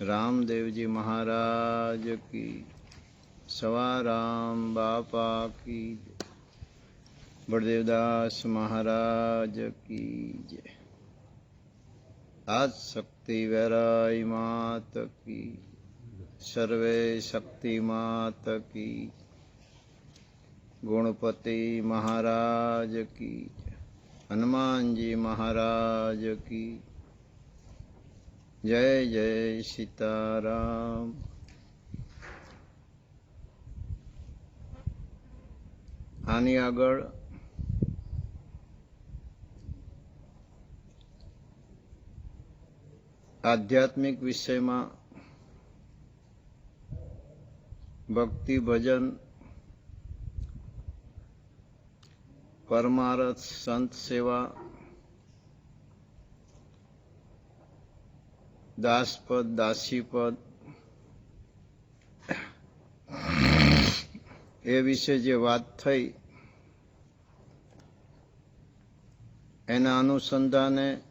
रामदेव जी महाराज की, सवाराम बापा की, बड़देवदास महाराज की जय। आज शक्ति वैराई मात की, सर्वे शक्ति मात की, गुणपति महाराज की, हनुमान जी महाराज की जय। जय सीताराम। આની આગળ આધ્યાત્મિક વિષયમાં ભક્તિ ભજન, પરમાર્થ, સંત સેવા, દાસપદ, દાસીપદ એ વિશે જે વાત થઈ એના અનુસંધાને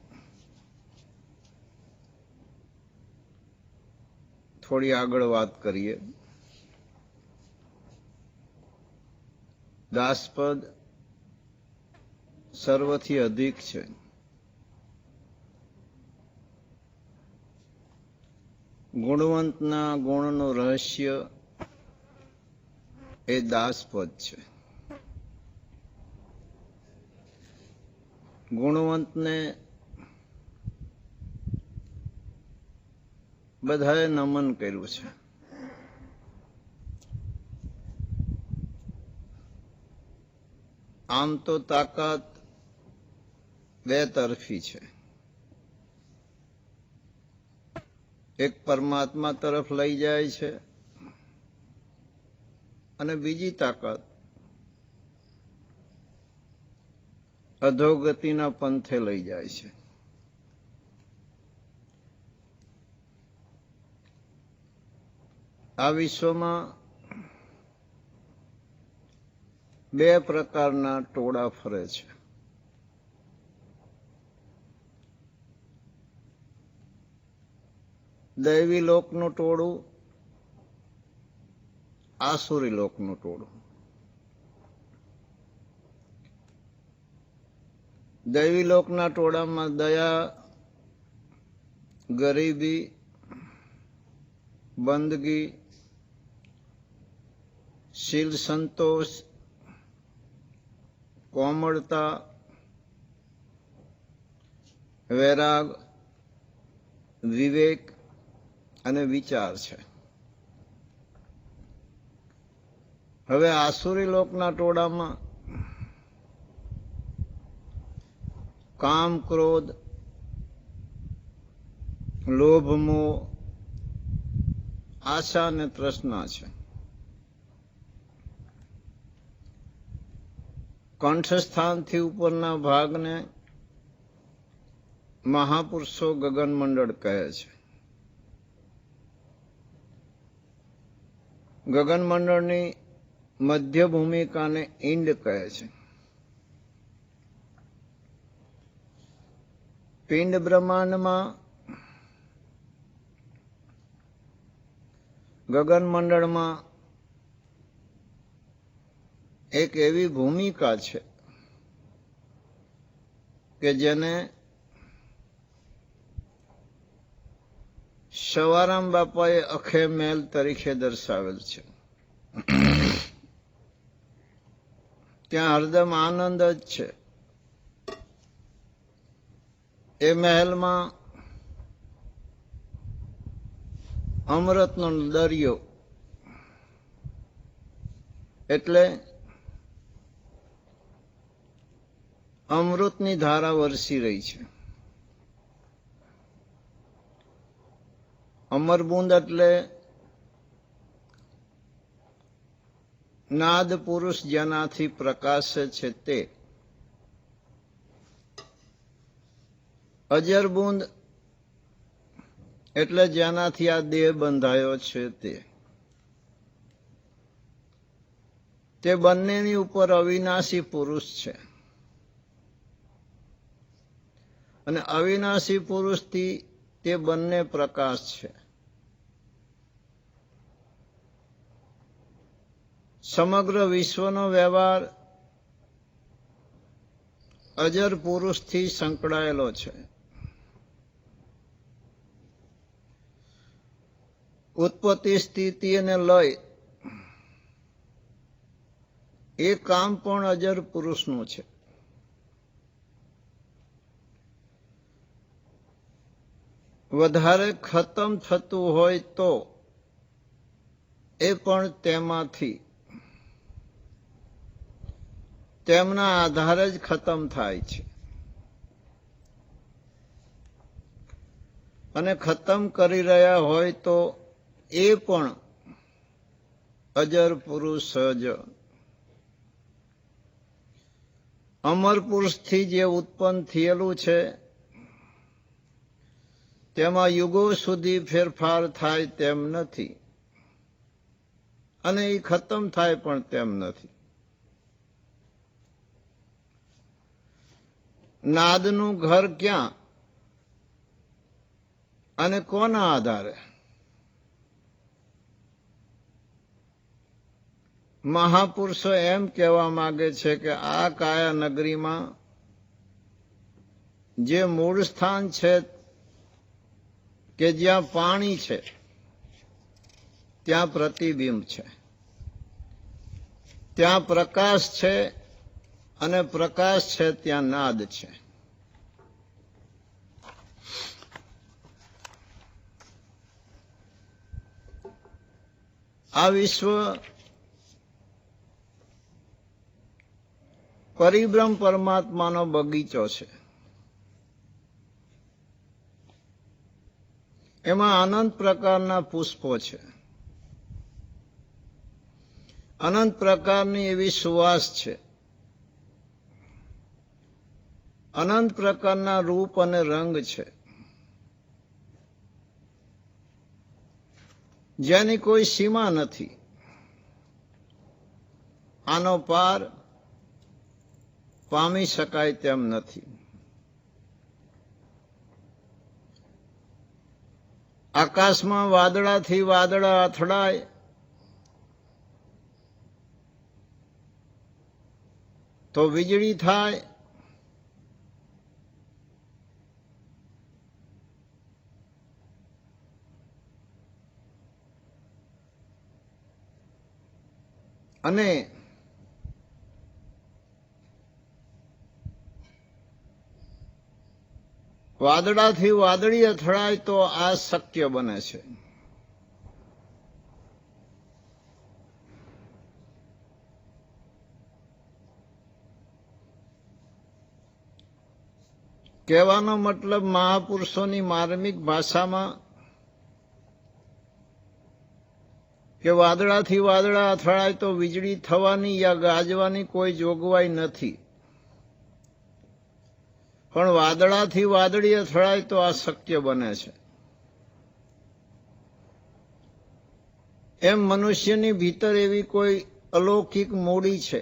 થોડી આગળ વાત કરીએ. દાસપદ સર્વથી અધિક છે. ગુણવંતના ગુણનું રહસ્ય એ દાસપદ છે. ગુણવંતને બધાએ નમન કર્યું છે. આમ તો તાકાત બે તરફી છે. એક પરમાત્મા તરફ લઈ જાય છે અને બીજી તાકાત અધોગતિના પંથે લઈ જાય છે. આ વિશ્વમાં બે પ્રકારના ટોળા ફરે છે. દૈવી લોકનું ટોળું, આસુરી લોકનું ટોળું. દૈવી લોકના ટોળામાં દયા, ગરીબી, બંદગી, શીલ સંતોષ, કોમળતા, વૈરાગ, વિવેક અને વિચાર છે. હવે આસુરી લોકના ટોળામાં કામ, ક્રોધ, લોભ, મોહ, આશા અને તૃષ્ણા છે. કંઠસ્થાનથી ઉપરના ભાગને મહાપુરુષો ગગનમંડળ કહે છે. ગગનમંડળની મધ્ય ભૂમિકાને ઈંડ કહે છે. પિંડ બ્રહ્માંડમાં ગગનમંડળમાં એક એવી ભૂમિકા છે કે જેને સવારામ બાપાએ અખે મેલ તરીકે દર્શાવેલ છે. ત્યાં હરદમ આનંદ જ છે. એ મહેલમાં અમૃતનો દરિયો એટલે અમૃતની ધારા વરસી રહી છે. અમરબુંદ એટલે નાદ પુરુષ જેનાથી પ્રકાશે છે તે. અજરબુંદ એટલે જેનાથી આ દેહ બંધાયો છે તે. તે બંનેની ઉપર અવિનાશી પુરુષ છે અને અવિનાશી પુરુષથી તે બંને પ્રકાશ છે. સમગ્ર વિશ્વનો વ્યવહાર અજર પુરુષથી સંકળાયેલો છે. ઉત્પત્તિ, સ્થિતિ અને લય એ કામ પણ અજર પુરુષનું છે. વધારે ખતમ થતું હોય તો એ પણ તેમાંથી, તેમના આધારે જ ખતમ થાય છે. અને ખતમ કરી રહ્યા હોય તો એ પણ અજર પુરુષ જ. અમર પુરુષથી જે ઉત્પન્ન થયેલું છે તેમાં યુગો સુધી ફેરફાર થાય તેમ નથી, અને એ ખતમ થાય પણ તેમ નથી. નાદનું ઘર ક્યાં અને કોના આધારે? મહાપુરુષો એમ કહેવા માંગે છે કે આ કાયા નગરીમાં જે મૂળ સ્થાન છે, કે જ્યાં પાણી છે ત્યાં પ્રતિબિંબ છે, ત્યાં પ્રકાશ છે, અને પ્રકાશ છે ત્યાં નાદ છે. આ વિશ્વ પરિબ્રહ્મ પરમાત્માનો બગીચો છે. એમાં અનંત પ્રકારના પુષ્પો છે, અનંત પ્રકારની એવી સુવાસ છે, અનંત પ્રકારના રૂપ અને રંગ છે, જેની કોઈ સીમા નથી. આનો પાર પામી શકાય તેમ નથી. આકાશમાં વાદળાથી વાદળા અથડાય તો વીજળી થાય, અને વાદળાથી વાદળી અથડાય તો આ શક્ય બને છે. કહેવાનો મતલબ મહાપુરુષોની માર્મિક ભાષામાં કે વાદળાથી વાદળા અથડાય તો વીજળી થવાની યા ગાજવાની કોઈ જોગવાઈ નથી, પણ વાદળાથી વાદળી અથડાય તો આ શક્ય બને છે. એમ મનુષ્યની ભીતર એવી કોઈ અલૌકિક મૂડી છે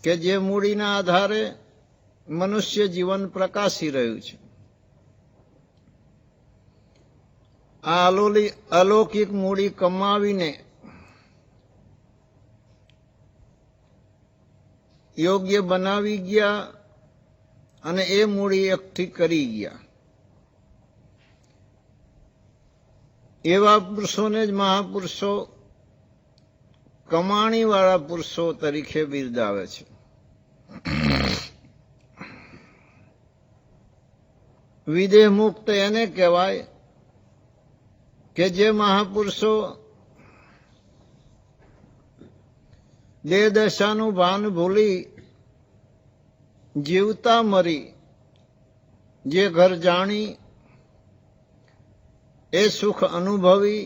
કે જે મૂડીના આધારે મનુષ્ય જીવન પ્રકાશી રહ્યું છે. આ અલૌકિક મૂડી કમાવીને યોગ્ય બનાવી ગયા અને એ મૂડી એકઠી કરી ગયા. એવા પુરુષોને જ મહાપુરુષો કમાણીવાળા પુરુષો તરીકે બિરદાવે છે. વિદેહ મુક્ત એને કહેવાય કે જે મહાપુરુષો દેહ દશાનું ભાન ભૂલી જીવતા મરી જે ઘર જાણી એ સુખ અનુભવી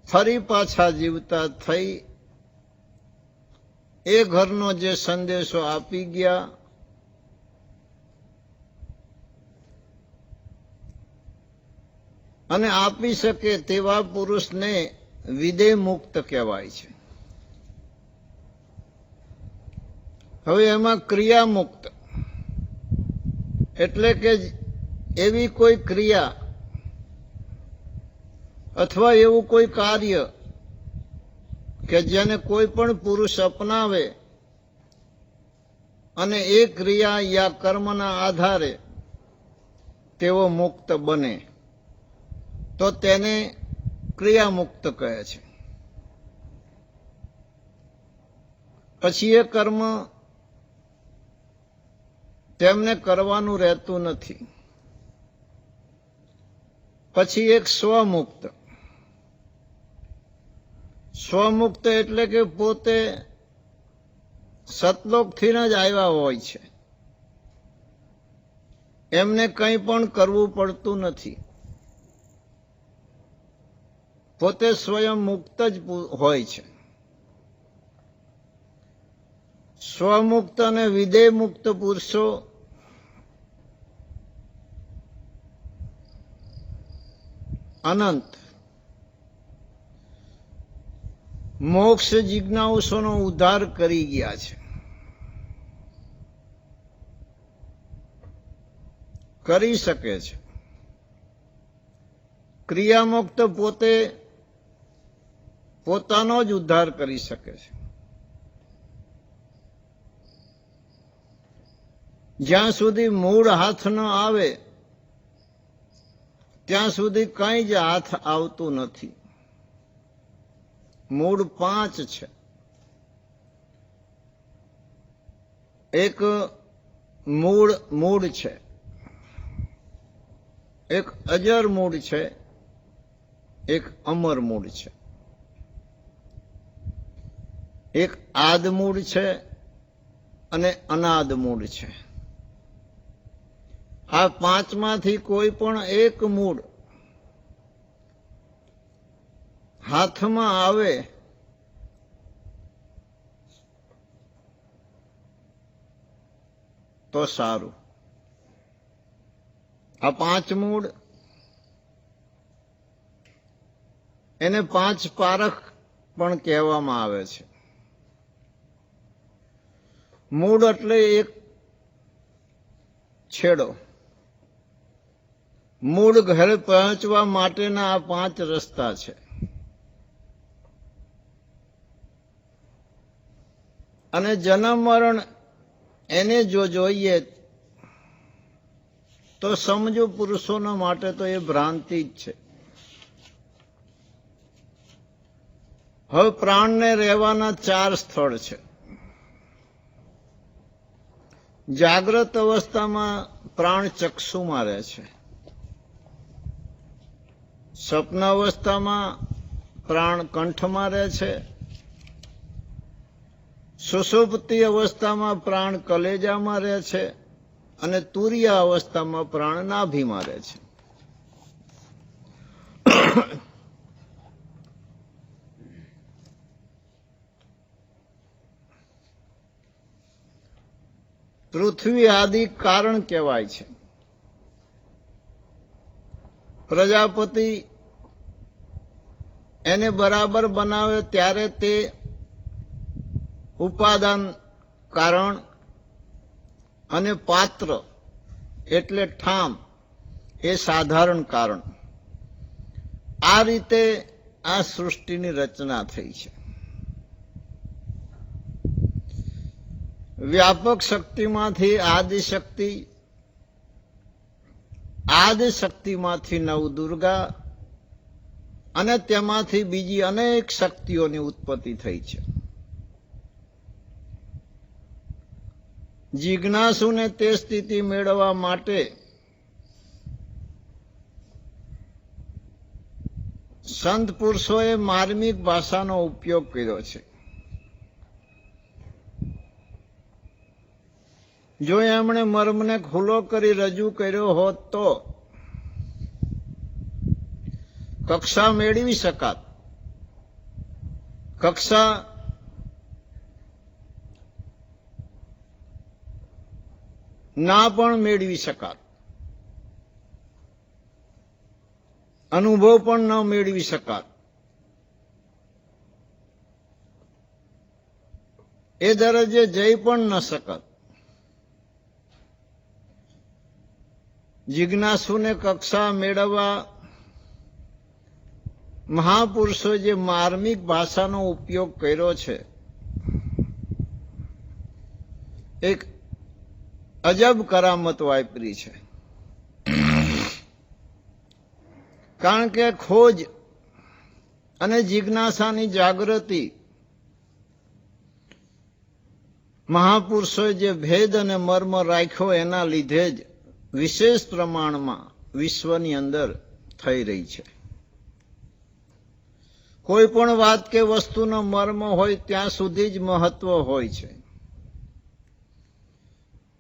ફરી પાછા જીવતા થઈ એ ઘરનો જે સંદેશો આપી ગયા અને આપી શકે તેવા પુરુષને વિદેહ મુક્ત કહેવાય છે. હવે એમાં ક્રિયા મુક્ત એટલે કે એવી કોઈ ક્રિયા અથવા એવું કોઈ કાર્ય કે જેને કોઈ પણ પુરુષ અપનાવે અને એ ક્રિયા યા કર્મના આધારે તેઓ મુક્ત બને તો તેને ક્રિયા મુક્ત કહે છે. પછી એ કર્મ તેમને કરવાનું રહેતું નથી. પછી એક સ્વમુક્ત. સ્વમુક્ત એટલે કે પોતે સતલોકથી જ આવ્યા હોય છે, એમને કંઈ પણ કરવું પડતું નથી, પોતે સ્વયં મુક્ત જ હોય છે. સ્વમુક્ત અને વિધેય મુક્ત પુરુષો અનંત મોક્ષ જિજ્ઞાસુનો ઉદ્ધાર કરી ગયા છે, કરી શકે છે. ક્રિયામુક્ત પોતે પોતાનો જ ઉદ્ધાર કરી શકે છે. જ્યાં સુધી મૂળ હાથ ન આવે ત્યાં સુધી કંઈ જ હાથ આવતું નથી. મૂળ 5 છે. એક મૂળ છે, એક અજર મૂળ છે, એક અમર મૂળ છે, એક આદ મૂળ છે અને અનાદ મૂળ છે. આ 5માંથી કોઈ પણ એક મૂળ હાથમાં આવે તો સારું. આ 5 મૂળ એને 5 પારખ પણ કહેવામાં આવે છે. મૂળ એટલે એક છેડો. મૂળ ઘરે પહોંચવા માટેના આ 5 રસ્તા છે. અને જન્મ મરણ એને જો જોઈએ તો સમજો પુરુષોના માટે તો એ ભ્રાંતિ જ છે. હવે પ્રાણને રહેવાના 4 સ્થળ છે. જાગ્રત અવસ્થામાં પ્રાણ ચક્ષુમાં રહે છે. સ્વપ્ન અવસ્થામાં પ્રાણ કંઠમાં રહે છે. સુષુપ્તિ અવસ્થામાં પ્રાણ કલેજામાં રહે છે અને તુરીય અવસ્થામાં પ્રાણ નાભીમાં રહે છે. પૃથ્વી આદિ કારણ કહેવાય છે. પ્રજાપતિ એને બરાબર બનાવે ત્યારે તે ઉપાદાન કારણ અને પાત્ર એટલે ઠામ એ સાધારણ કારણ. આ રીતે આ સૃષ્ટિની રચના થઈ છે. વ્યાપક શક્તિમાંથી આદિશક્તિ, આદિશક્તિમાંથી નવદુર્ગા અને તેમાંથી બીજી અનેક શક્તિઓની ઉત્પત્તિ થઈ છે. જિજ્ઞાસુને તે સ્થિતિ મેળવવા માટે સંત પુરુષોએ માર્મિક ભાષાનો ઉપયોગ કર્યો છે. જો એમણે મર્મને ખુલ્લો કરી રજૂ કર્યો હોત તો કક્ષા મેળવી શકાત. કક્ષા ના પણ મેળવી શકાત, અનુભવ પણ ન મેળવી શકાત. એ દરજ્જે જઈ પણ ન શકત. જિજ્ઞાસુને કક્ષા મેળવવા મહાપુરુષો જે માર્મિક ભાષાનો ઉપયોગ કર્યો છે, એક અજબ કરામત વાપરી છે. કારણ કે ખોજ અને જિજ્ઞાસાની જાગૃતિ મહાપુરુષોએ જે ભેદ અને મર્મ રાખ્યો એના લીધે જ વિશેષ પ્રમાણમાં વિશ્વની અંદર થઈ રહી છે. કોઈ પણ વાત કે વસ્તુનો મર્મ હોય ત્યાં સુધી જ મહત્વ હોય છે.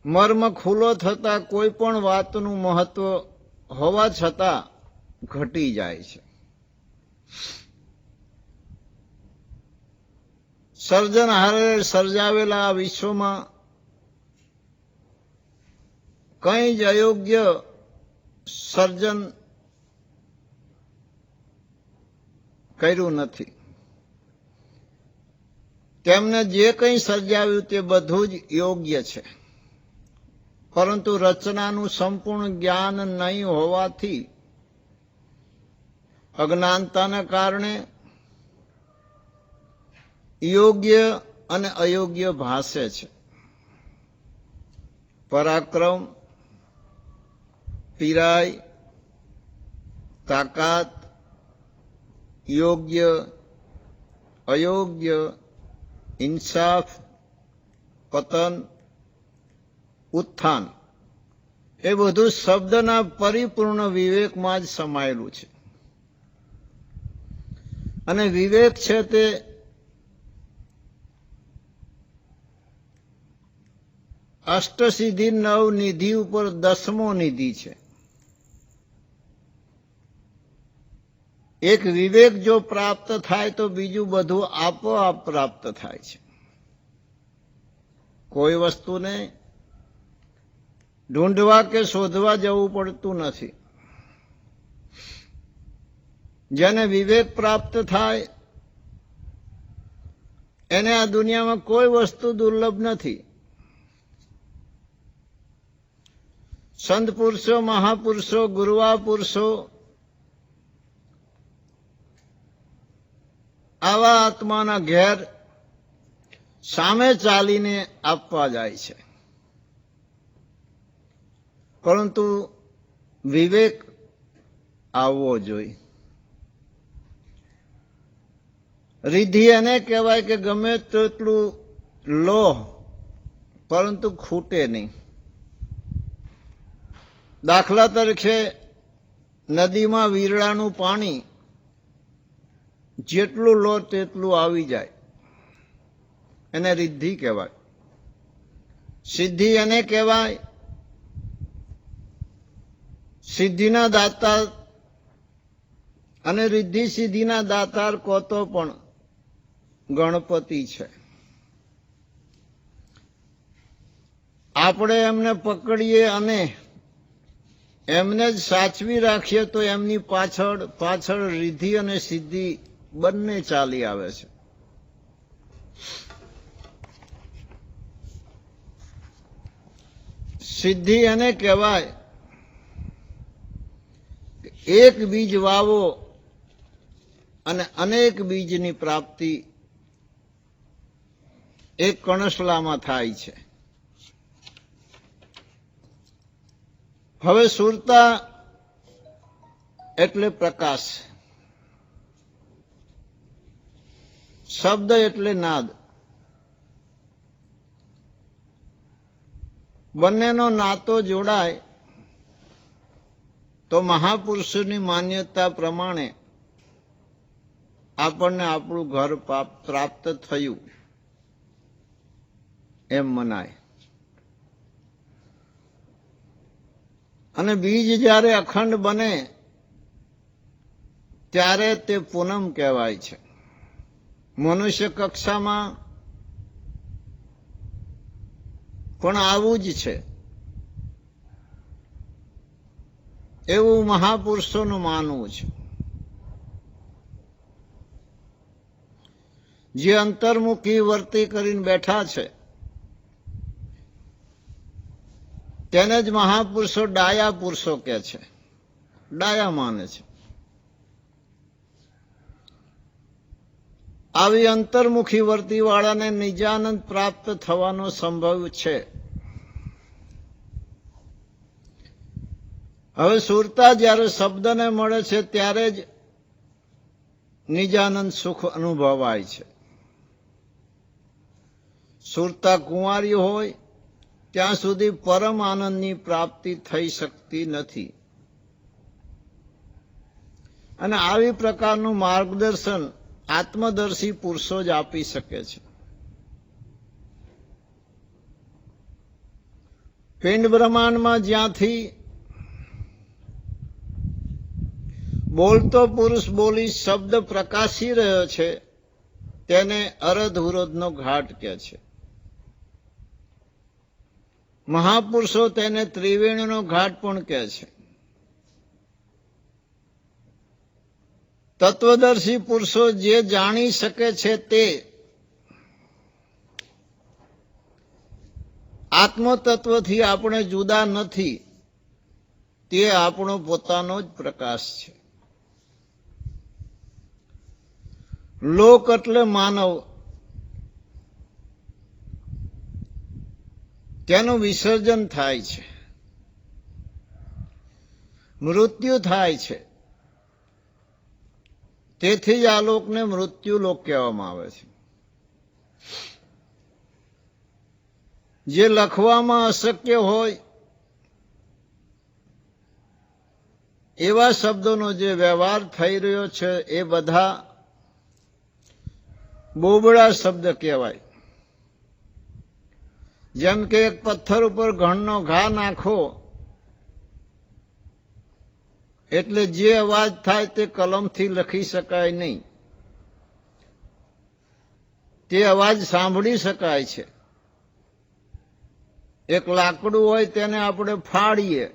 મર્મ ખુલ્લો થતા કોઈ પણ વાતનું મહત્વ હોવા છતાં ઘટી જાય છે. સર્જનહારે સર્જાવેલા આ વિશ્વમાં કંઈ જ અયોગ્ય સર્જન કર્યું નથી. તેમને જે કંઈ સર્જાવ્યું તે બધું જ યોગ્ય છે. પરંતુ રચનાનું સંપૂર્ણ જ્ઞાન નહીં હોવાથી અજ્ઞાનતાને કારણે યોગ્ય અને અયોગ્ય ભાસે છે. પરાક્રમ, પીરાય, તાકાત, યોગ્ય, અયોગ્ય, ઇન્સાફ, પતન, ઉત્થાન એ બધું શબ્દના પરિપૂર્ણ વિવેકમાં જ સમાયેલું છે. અને વિવેક છે તે અષ્ટસિદ્ધિ નવ નિધિ ઉપર 10મો નિધિ છે. એક વિવેક જો પ્રાપ્ત થાય તો બીજું બધું આપોઆપ પ્રાપ્ત થાય છે. કોઈ વસ્તુને ઢૂંઢવા કે શોધવા જવું પડતું નથી. જેને વિવેક પ્રાપ્ત થાય એને આ દુનિયામાં કોઈ વસ્તુ દુર્લભ નથી. સંત પુરુષો, મહાપુરુષો, ગુરુવા પુરુષો આવા આત્માના ઘેર સામે ચાલીને આપવા જાય છે. પરંતુ વિવેક આવવો જોઈએ. રિદ્ધિ એને કહેવાય કે ગમે તેટલું લો પરંતુ ખૂટે નહીં. દાખલા તરીકે નદીમાં વીરડાનું પાણી જેટલું લો તેટલું આવી જાય, એને રિદ્ધિ કહેવાય. સિદ્ધિ એને કહેવાય સિદ્ધિના દાતાર, અને રિદ્ધિ સિદ્ધિના દાતાર કહો તો પણ ગણપતિ છે. આપણે એમને પકડીએ અને એમને જ સાચવી રાખીએ તો એમની પાછળ પાછળ રિદ્ધિ અને સિદ્ધિ બંને ચાલી આવે છે. સિદ્ધિ એને કહેવાય એક બીજ વાવો અને અનેક બીજની પ્રાપ્તિ એક કણસલામાં થાય છે. હવે સુરતા એટલે પ્રકાશ, શબ્દ એટલે નાદ. બંનેનો નાતો જોડાય તો મહાપુરુષોની માન્યતા પ્રમાણે આપણને આપણું ઘર પ્રાપ્ત થયું એમ મનાય. અને બીજ જ્યારે અખંડ બને ત્યારે તે પૂનમ કહેવાય છે. મનુષ્ય કક્ષામાં પણ આવું જ છે એવું મહાપુરુષોનું માનવું છે. જે અંતર્મુખી વર્તી કરીને બેઠા છે તેને જ મહાપુરુષો ડાયા પુરુષો કહે છે, ડાયા માને છે. આવી અંતર્મુખી વર્તીવાળાને નિજાનંદ પ્રાપ્ત થવાનો સંભવ છે. હવે સુરતા જ્યારે શબ્દને મળે છે ત્યારે જ નિજાનંદ સુખ અનુભવાય છે. સુરતા કુંવારી હોય ત્યાં સુધી પરમ આનંદની પ્રાપ્તિ થઈ શકતી નથી. અને આવી પ્રકારનું માર્ગદર્શન આત્મદર્શી પુરુષો જ આપી શકે છે. પિંડ બ્રહ્માંડમાં જ્યાંથી બોલતો પુરુષ બોલી શબ્દ પ્રકાશી રહ્યો છે તેને અરધુરોધનો ઘાટ કહે છે. મહાપુરુષો તેને ત્રિવેણીનો ઘાટ પણ કહે છે. તત્વદર્શી પુરુષો જે જાણી શકે છે તે આત્મતત્વથી આપણે જુદા નથી, તે આપણો પોતાનો જ પ્રકાશ છે. લોક એટલે માનવ, તેનું વિસર્જન થાય છે, મૃત્યુ થાય છે. તેથી જ આ લોકને મૃત્યુ લોક કહેવામાં આવે છે. જે લખવામાં અશક્ય હોય એવા શબ્દોનો જે વ્યવહાર થઈ રહ્યો છે એ બધા બોબડા શબ્દ કહેવાય. જેમ કે એક પથ્થર ઉપર ઘણનો ઘા નાખો એટલે જે અવાજ થાય તે કલમથી લખી શકાય નહીં, તે અવાજ સાંભળી શકાય છે. એક લાકડું હોય તેને આપણે ફાડીએ,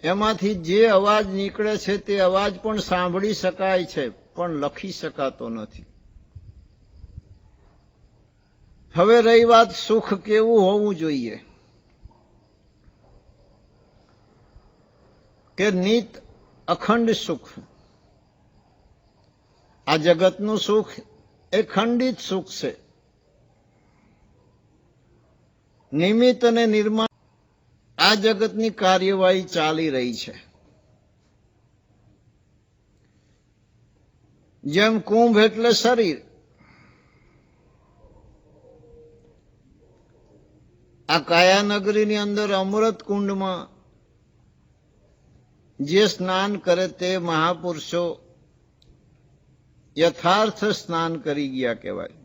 એમાંથી જે અવાજ નીકળે છે તે અવાજ પણ સાંભળી શકાય છે, પણ લખી શકાતો નથી. હવે રહી વાત સુખ કેવું હોવું જોઈએ, કે નિત અખંડ સુખ. આ જગતનું સુખ એ ખંડિત સુખ છે. નિમિત્ત અને નિર્માણ આ જગતની કાર્યવાહી ચાલી રહી છે. જેમ કુંભ એટલે શરીર, આ કાયાનગરીની અંદર અમૃત કુંડમાં જે સ્નાન કરે તે મહાપુરુષો યથાર્થ સ્નાન કરી ગયા કહેવાય.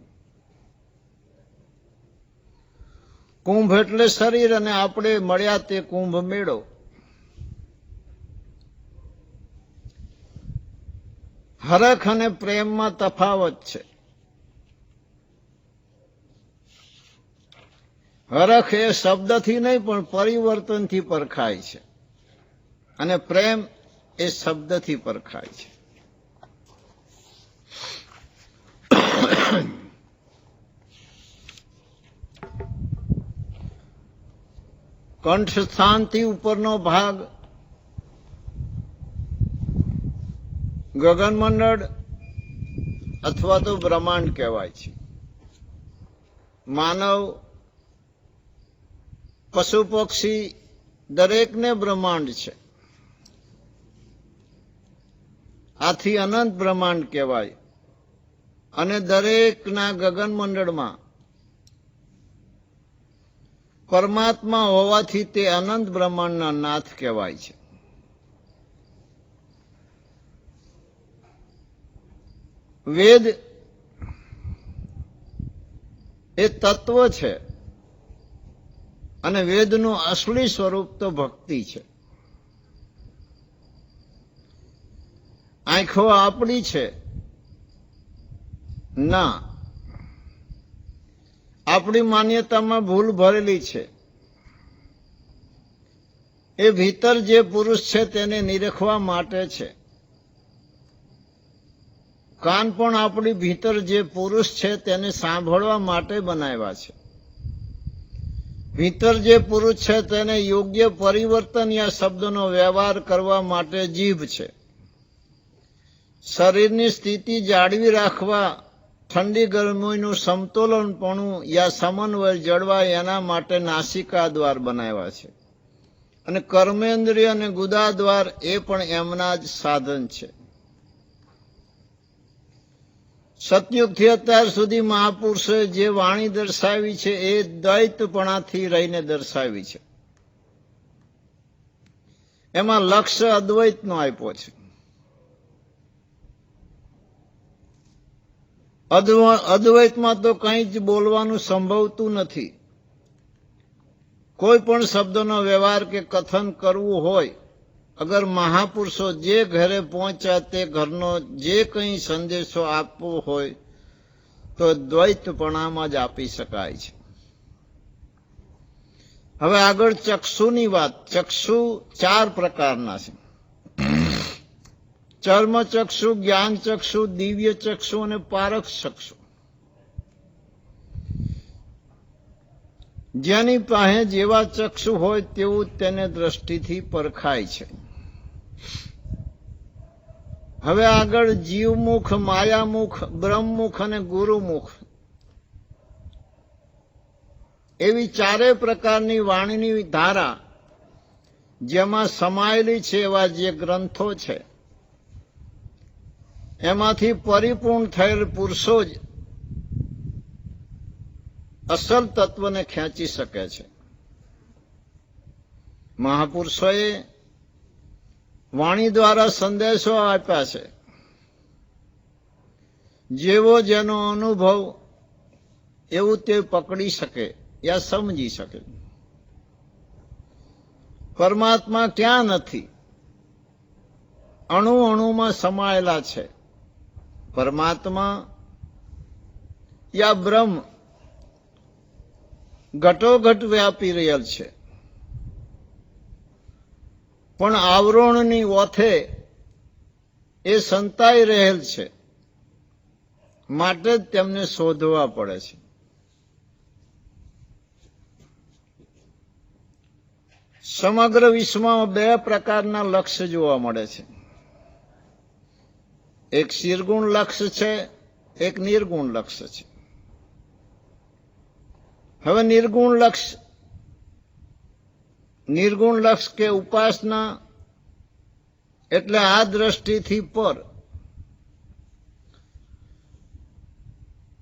કુંભ એટલે શરીર અને આપણે મળ્યા તે કુંભ મેળો. હરખ અને પ્રેમમાં તફાવત છે. હરખ એ શબ્દથી નહીં પણ પરિવર્તનથી પરખાય છે, અને પ્રેમ એ શબ્દથી પરખાય છે. કંઠ સ્થાનથી ઉપરનો ભાગ ગગનમંડળ અથવા તો બ્રહ્માંડ કહેવાય છે. માનવ, પશુ પક્ષી દરેકને બ્રહ્માંડ છે. આથી અનંત બ્રહ્માંડ કહેવાય. અને દરેકના ગગનમંડળમાં પરમાત્મા હોવાથી તે અનંત બ્રહ્માંડના નાથ કહેવાય છે. વેદ એ તત્વ છે, અને વેદનું અસલી સ્વરૂપ તો ભક્તિ છે. આંખો આપણી છે ના, આપણી માન્યતામાં ભૂલ ભરેલી છે. એ ભીતર જે પુરુષ છે તેને નિરખવા માટે છે. કાન પણ આપણી ભીતર જે પુરુષ છે તેને સાંભળવા માટે બનાવ્યા છે. ભીતર જે પુરુષ છે તેને યોગ્ય પરિવર્તન યા શબ્દનો વ્યવહાર કરવા માટે જીભ છે. શરીરની સ્થિતિ જાળવી રાખવા, ઠંડી ગરમીનું સમતોલનપણું યા સમન્વય જળવાય એના માટે નાસિકા દ્વાર બનાવ્યા છે. અને કર્મેન્દ્રિય અને ગુદા દ્વાર એ પણ એમના જ સાધન છે. સતયુગથી અત્યાર સુધી મહાપુરુષોએ જે વાણી દર્શાવી છે એ દ્વૈતપણાથી રહીને દર્શાવી છે. એમાં લક્ષ્ય અદ્વૈતનો આપ્યો છે. અદ્વૈતમાં તો કંઈ જ બોલવાનું સંભવતું નથી. કોઈ પણ શબ્દનો વ્યવહાર કે કથન કરવું હોય, અગર મહાપુરુષો જે ઘરે પહોંચ્યા તે ઘરનો જે કંઈ સંદેશો આપવો હોય તો દ્વૈતપણામાં જ આપી શકાય છે. હવે આગળ ચક્ષુની વાત. ચક્ષુ 4 પ્રકારના છે. ચર્મ ચક્ષુ, જ્ઞાન ચક્ષુ, દિવ્ય ચક્ષુ અને પારખ ચક્ષુ. જેની પાસે જેવા ચક્ષુ હોય તેવું તેને દ્રષ્ટિથી પરખાય છે. હવે આગળ જીવમુખ, માયામુખ, બ્રહ્મમુખ અને ગુરુમુખ એવી 4 પ્રકારની વાણીની ધારા જેમાં સમાયેલી છે એવા જે ગ્રંથો છે એમાંથી પરિપૂર્ણ થયેલ પુરુષો જ અસલ તત્વને ખેંચી શકે છે. મહાપુરુષોએ વાણી દ્વારા સંદેશો આપ્યા છે. જેવો જેનો અનુભવ એવું તે પકડી શકે યા સમજી શકે. પરમાત્મા ક્યાં નથી? અણુ અણુમાં સમાયેલા છે. પરમાત્મા યા બ્રહ્મ ઘટોઘટ વ્યાપી રહેલ છે, પણ આવરણની ઓથે એ સંતાઈ રહેલ છે, માટે જ તેમને શોધવા પડે છે. સમગ્ર વિશ્વમાં 2 પ્રકારના લક્ષ્ય જોવા મળે છે. એક શિરગુણ લક્ષ્ય છે, એક નિર્ગુણ લક્ષ્ય છે. હવે નિર્ગુણ લક્ષ્ય કે ઉપાસના એટલે આ દ્રષ્ટિથી પર.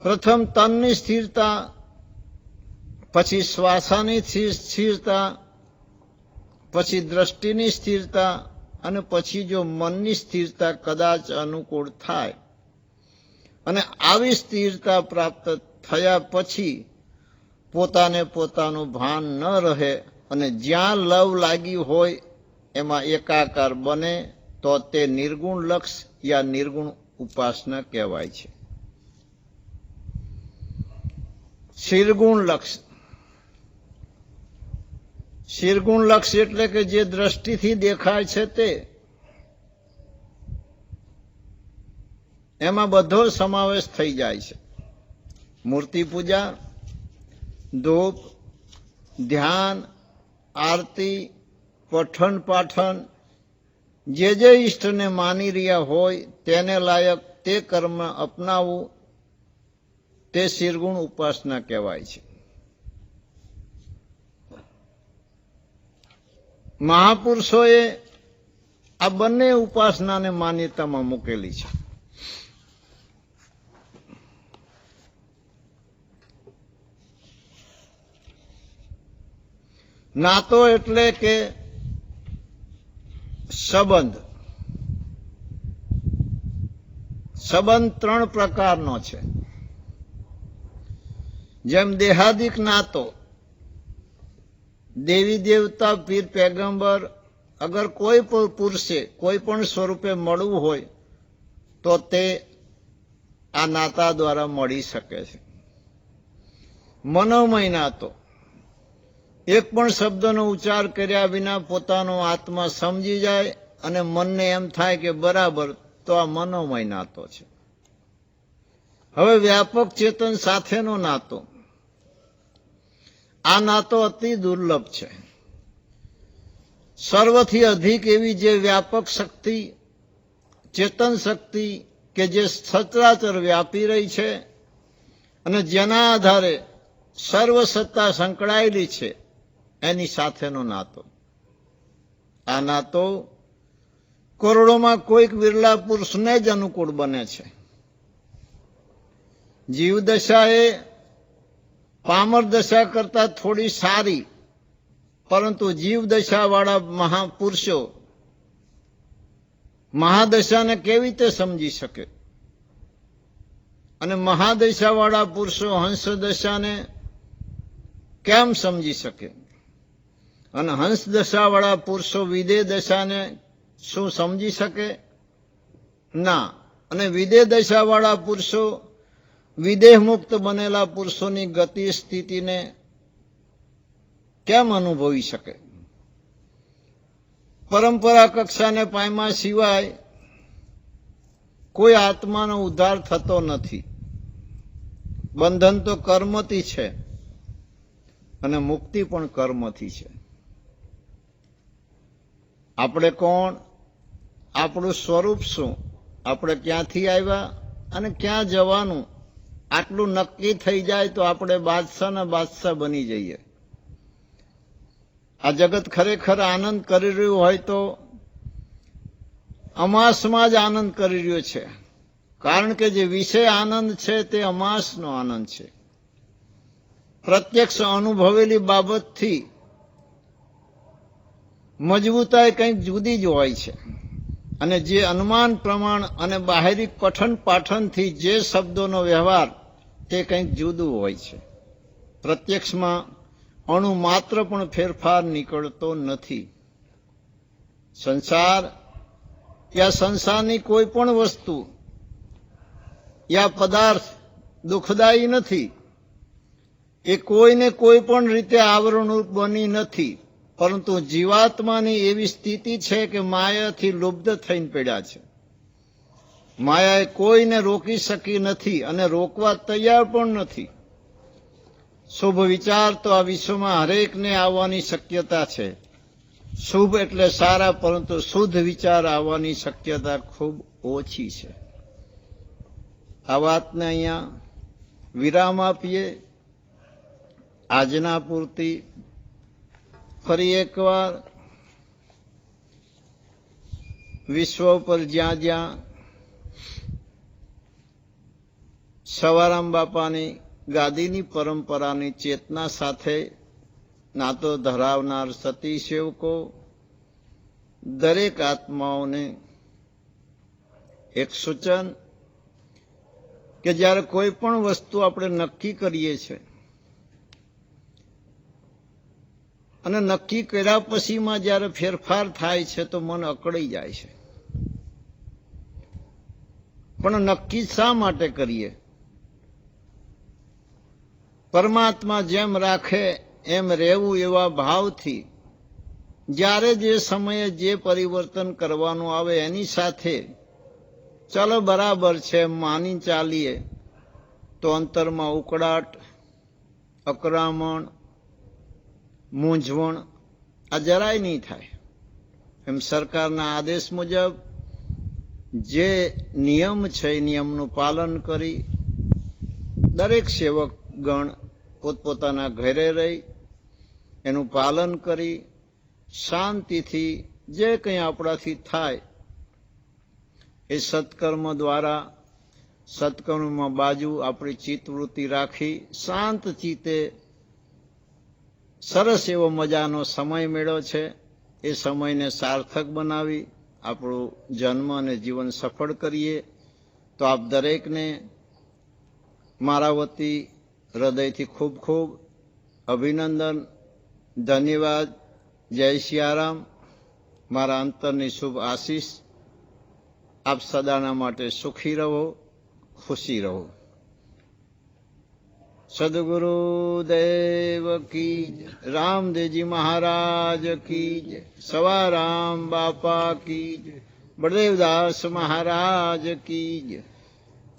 પ્રથમ તનની સ્થિરતા, પછી શ્વાસની સ્થિરતા, પછી દ્રષ્ટિની સ્થિરતા અને પછી જો મનની સ્થિરતા કદાચ અનુકૂળ થાય અને આવી સ્થિરતા પ્રાપ્ત થયા પછી પોતાને પોતાનું ભાન ન રહે અને જ્યાં લવ લાગી હોય એમાં એકાકાર બને તો તે નિર્ગુણ લક્ષ્ય યા નિર્ગુણ ઉપાસના કહેવાય છે. શિરગુણ લક્ષ્ય. શિરગુણ લક્ષ્ય એટલે કે જે દ્રષ્ટિથી દેખાય છે તે, એમાં બધો સમાવેશ થઈ જાય છે. મૂર્તિ પૂજા, ધૂપ, ધ્યાન, આરતી, પઠન પાઠન, જે ઈષ્ટને માની રહ્યા હોય તેને લાયક તે કર્મ અપનાવવું તે શિરગુણ ઉપાસના કહેવાય છે. મહાપુરુષોએ આ બંને ઉપાસનાને માન્યતામાં મૂકેલી છે. નાતો એટલે કે સંબંધ. સંબંધ 3 પ્રકારનો છે. જેમ દેહાદિક નાતો, દેવી દેવતા, પીર પેગંબર, અગર કોઈ પણ પુરુષે કોઈ પણ સ્વરૂપે મળવું હોય તો તે આ નાતા દ્વારા મળી શકે છે. મનોમય નાતો, એક પણ શબ્દનો ઉચ્ચાર કર્યા વિના પોતાનો આત્મા સમજી જાય અને મનને એમ થાય કે બરાબર, તો આ મનોમય નાતો છે. હવે વ્યાપક ચેતન સાથેનો નાતો. આ નાતો અતિ દુર્લભ છે. સર્વથી અધિક એવી જે વ્યાપક શક્તિ ચેતન શક્તિ કે જે સચરાચર વ્યાપી રહી છે અને જેના આધારે સર્વ સત્તા સંકળાયેલી છે, એની સાથેનો નાતો. આ નાતો કરોડોમાં કોઈક વિરલા પુરુષને જ અનુકૂળ બને છે. જીવદશા એ પામર દશા કરતા થોડી સારી, પરંતુ જીવદશાવાળા મહાપુરુષો મહાદશાને કેવી રીતે સમજી શકે? અને મહાદશાવાળા પુરુષો હંસદશાને કેમ સમજી શકે? અને હંસદશાવાળા પુરુષો વિદેહ દશાને શું સમજી શકે? ના. અને વિદેહ દશાવાળા પુરુષો વિદેહ મુક્ત બનેલા પુરુષોની ગતિ સ્થિતિને કેમ અનુભવી શકે? પરંપરા કક્ષાને પામ્યા સિવાય કોઈ આત્માનો ઉદ્ધાર થતો નથી. બંધન તો કર્મથી છે અને મુક્તિ પણ કર્મથી છે. આપણે કોણ? આપણું સ્વરૂપ શું? આપણે ક્યાંથી આવ્યા અને ક્યાં જવાનું? આટલું નક્કી થઈ જાય તો આપણે બાદશાહના બાદશાહ બની જઈએ. આ જગત ખરેખર આનંદ કરી રહ્યું હોય તો અમાસમાં જ આનંદ કરી રહ્યો છે, કારણ કે જે વિષય આનંદ છે તે અમાસનો આનંદ છે. પ્રત્યક્ષ અનુભવેલી બાબતથી મજબૂતાઈ કંઈક જુદી જ હોય છે, અને જે અનુમાન પ્રમાણ અને બાહેરિક પઠન પાઠનથી જે શબ્દોનો વ્યવહાર તે કંઈક જુદું હોય છે. પ્રત્યક્ષમાં અણુ માત્ર પણ ફેરફાર નીકળતો નથી. સંસાર યા સંસારની કોઈ પણ વસ્તુ યા પદાર્થ દુઃખદાયી નથી. એ કોઈને કોઈ પણ રીતે આવરણરૂપ બની નથી, પરંતુ જીવાત્માની એવી સ્થિતિ છે કે માયાથી લુબ્ધ થઈને પડ્યા છે. માયાએ કોઈને રોકી શકી નથી અને રોકવા તૈયાર પણ નથી. શુભ વિચાર તો આ વિશ્વમાં હરેકને આવવાની શક્યતા છે. શુભ એટલે સારા, પરંતુ શુદ્ધ વિચાર આવવાની શક્યતા ખૂબ ઓછી છે. આ વાતને અહીંયા વિરામ આપીએ. આજના પૂરતી ફરી એકવાર વિશ્વ પર જ્યાં જ્યાં સવારામ બાપાની ગાદીની પરંપરાની ચેતના સાથે નાતો ધરાવનાર સતી સેવકો, દરેક આત્માઓને એક સૂચન કે જ્યારે કોઈ પણ વસ્તુ આપણે નક્કી કરીએ છીએ અને નક્કી કર્યા પછીમાં જ્યારે ફેરફાર થાય છે તો મન અકળાઈ જાય છે. પણ નક્કી શા માટે કરીએ? પરમાત્મા જેમ રાખે એમ રહેવું એવા ભાવથી જ્યારે જે સમયે જે પરિવર્તન કરવાનું આવે એની સાથે ચાલો બરાબર છે એમ માની ચાલીએ તો અંતરમાં ઉકળાટ, અકરામણ, મૂંઝવણ આ જરાય નહીં થાય. એમ સરકારના આદેશ મુજબ જે નિયમ છે એ નિયમનું પાલન કરી દરેક સેવકગણ પોતપોતાના ઘરે રહી એનું પાલન કરી શાંતિથી જે કંઈ આપણાથી થાય એ સત્કર્મ દ્વારા સત્કર્મમાં બાજુ આપણી ચિત્તવૃત્તિ રાખી શાંત ચિત્તે સરસ એવો મજાનો સમય મેળ્યો છે એ સમયને સાર્થક બનાવી આપણું જન્મ અને જીવન સફળ કરીએ. તો આપ દરેકને મારા વતી હૃદયથી ખૂબ ખૂબ અભિનંદન, ધન્યવાદ. જય સિયારામ. મારા અંતરની શુભ આશીષ. આપ સદાના માટે સુખી રહો, ખુશી રહો. સદગુરુદેવ કી જય. રામદેવજી મહારાજ કી જય. સવારામ બાપા કી જય. બળદેવદાસ મહારાજ કી જય.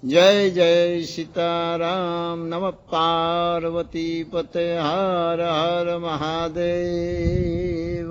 જય જય સીતારામ. નમઃ પાર્વતી પતે. હર હર મહાદેવ.